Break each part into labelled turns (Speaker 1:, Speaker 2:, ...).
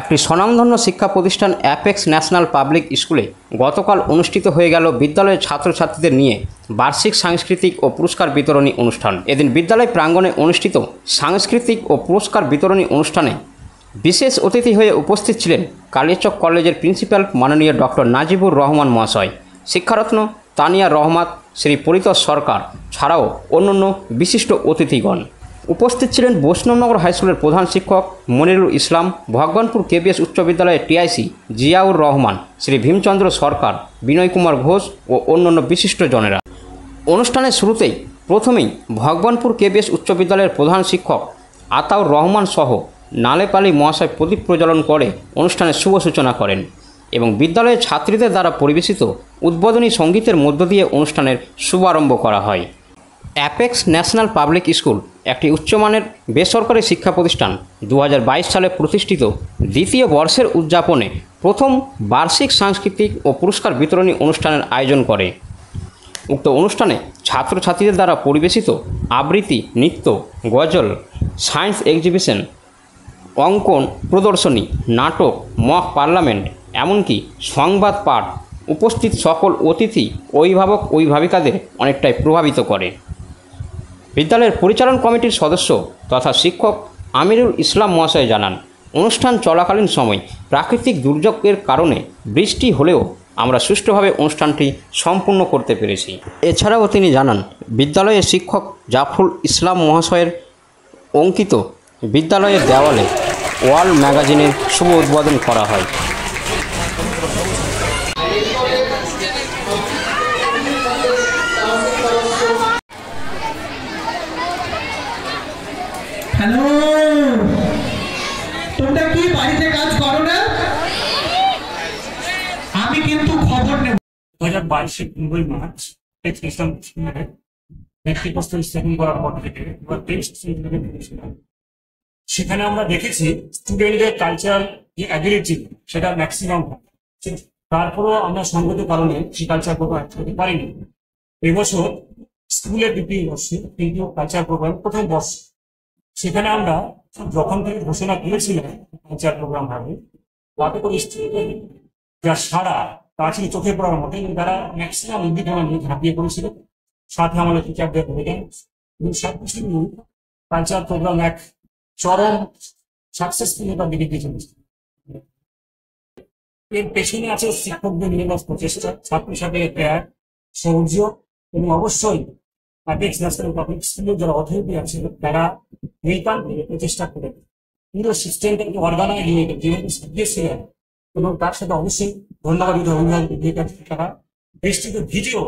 Speaker 1: একটি স্বনামধন্য শিক্ষা প্রতিষ্ঠান অ্যাপেক্স ন্যাশনাল পাবলিক স্কুলে গতকাল অনুষ্ঠিত হয়ে গেল বিদ্যালয়ের ছাত্রছাত্রীদের নিয়ে বার্ষিক সাংস্কৃতিক ও পুরস্কার বিতরণী অনুষ্ঠান। এদিন বিদ্যালয় প্রাঙ্গণে অনুষ্ঠিত সাংস্কৃতিক ও পুরস্কার বিতরণী অনুষ্ঠানে বিশেষ অতিথি হয়ে উপস্থিত ছিলেন কালিয়াচক কলেজের প্রিন্সিপাল মাননীয় ডক্টর নাজিবুর রহমান মহাশয়, শিক্ষারত্ন তানিয়া রহমাত, শ্রী পরিতোষ সরকার ছাড়াও অন্যান্য বিশিষ্ট অতিথিগণ। উপস্থিত ছিলেন বৈষ্ণবনগর হাইস্কুলের প্রধান শিক্ষক মনিরুল ইসলাম, ভগবানপুর কেবিএস উচ্চ বিদ্যালয়ের টিআইসি জিয়াউর রহমান, শ্রী ভীমচন্দ্র সরকার, বিনয় কুমার ঘোষ ও অন্যান্য বিশিষ্টজনেরা। অনুষ্ঠানের শুরুতেই প্রথমেই ভগবানপুর কেবিএস উচ্চ বিদ্যালয়ের প্রধান শিক্ষক আতাউর রহমান সহ নালেপালি মহাশয় প্রদীপ প্রজ্বলন করে অনুষ্ঠানের শুভ সূচনা করেন এবং বিদ্যালয়ের ছাত্রীদের দ্বারা পরিবেশিত উদ্বোধনী সঙ্গীতের মধ্য দিয়ে অনুষ্ঠানের শুভারম্ভ করা হয়। অ্যাপেক্স ন্যাশনাল পাবলিক স্কুল একটি উচ্চমানের বেসরকারি শিক্ষা প্রতিষ্ঠান 2022 সালে প্রতিষ্ঠিত দ্বিতীয় বর্ষের উদযাপনে প্রথম বার্ষিক সাংস্কৃতিক ও পুরস্কার বিতরণী অনুষ্ঠানের আয়োজন করে। উক্ত অনুষ্ঠানে ছাত্রছাত্রীদের দ্বারা পরিবেশিত আবৃত্তি, নৃত্য, গজল, সায়েন্স এক্সিবিশন, অঙ্কন প্রদর্শনী, নাটক, মক পার্লামেন্ট, এমনকি সংবাদ পাঠ উপস্থিত সকল অতিথি, অভিভাবক, অভিভাবিকাদের অনেকটাই প্রভাবিত করে। বিদ্যালয়ের পরিচালন কমিটির সদস্য তথা শিক্ষক আমিরুল ইসলাম মহাশয় জানান, অনুষ্ঠান চলাকালীন সময় প্রাকৃতিক দুর্যোগের কারণে বৃষ্টি হলেও আমরা সুষ্ঠুভাবে অনুষ্ঠানটি সম্পূর্ণ করতে পেরেছি। এছাড়াও তিনি জানান, বিদ্যালয়ের শিক্ষক জাফরুল ইসলাম মহাশয়ের অঙ্কিত বিদ্যালয়ের দেওয়ালে ওয়াল ম্যাগাজিনের শুভ উদ্বোধন করা হয়।
Speaker 2: হ্যালো, তোমরা কি বাড়িতে কাজ করো না? আমি কিন্তু খবর নেব।
Speaker 3: 2022 15 মার্চ ব্যক্তিগত স্থাপন করার পর থেকে এবার টেস্ট সেখানে আমরা দেখেছি স্টুডেন্টদের কালচারাল যে অ্যাবিলিটি সেটা ম্যাক্সিমাম হয়। তারপরেও আমরা সঙ্গত কারণে সেই কালচার প্রোগ্রাম করতে পারিনি। এবছর স্কুলের দ্বিতীয় বর্ষে তৃতীয় কালচার প্রোগ্রাম প্রথম বর্ষ, সেখানে আমরা যখন থেকে ঘোষণা করেছিলাম কালচার প্রোগ্রাম হবে, তাতে করে স্টুডেন্ট যা সারা তা ছিল চোখে পড়ার মতো। তারা ম্যাক্সিমাম উদ্দীপনা নিয়ে ঝাঁপিয়ে পড়েছিল, সাথে আমাদের টিচারদের অবদান এবং সবকিছু নিয়ে কালচার প্রোগ্রাম এক চরম সাকসেসফুলতার দিকে দিয়ে চলেছে। এর পেছনে আছে শিক্ষকদের নিরলস প্রচেষ্টা, ছাত্রছাত্রীদের ত্যাগ, শৌর্য এবং অবশ্যই অ্যাপেক্স ন্যাশনাল পাবলিক স্কুলের যারা অথরিটি আছে তারা নিতান্তই প্রচেষ্টা করে পুরো সিস্টেমটাকে অর্গানাইজ হয়ে যেভাবে সাজিয়েছিল। এবং তার সাথে অবশ্যই ধন্যবাদ অভিভাবক দিয়ে কাছে তারা বৃষ্টিতে ভিজেও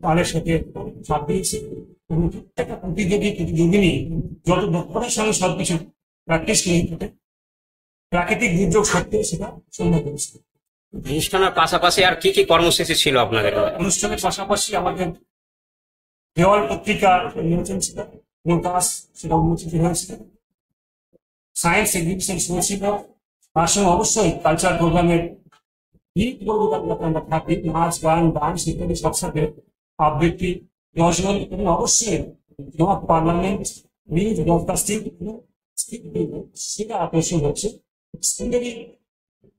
Speaker 3: তাদের সাথে সাথ দিয়েছে এবং প্রত্যেকটা প্রতিযোগিনী যত দক্ষতার সঙ্গে সবকিছু প্র্যাকটিস করে থাকে প্রাকৃতিক দুর্যোগ সত্ত্বেও সেটা সম্ভব করেছে।
Speaker 1: অনুষ্ঠানের পাশাপাশি আর কি কি কর্মসূচি ছিল আপনাদের?
Speaker 3: অনুষ্ঠানের পাশাপাশি আমাদের দেওয়াল পত্রিকা উন্মোচন ছিল, মূলকাজ সেটা উন্মোচিত হয়েছিল, সায়েন্স এক্সিবিশন হয়েছিল, তার সঙ্গে অবশ্যই কালচার প্রোগ্রামের আমরা থাকি, নাচ, গান, ডান্স ইত্যাদি সব সাথে আবৃত্তি, গজল এবং অবশ্যই মক পার্লামেন্ট, নিউজ ব্রডকাস্টিং সেটা আকর্ষণ হচ্ছে। স্কুলেরই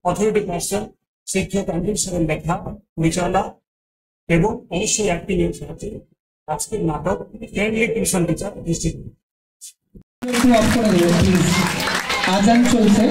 Speaker 3: অথরিটি পার্সন শিক্ষক আমিরুল ইসলামের লেখা পরিচালনা এবং অবশ্যই একটি নিউজ হচ্ছে আজকের নাটক ফ্রেন্ডলি টিউশন টিচার ডিস্ট্রিক্ট।
Speaker 2: আজান চলছে।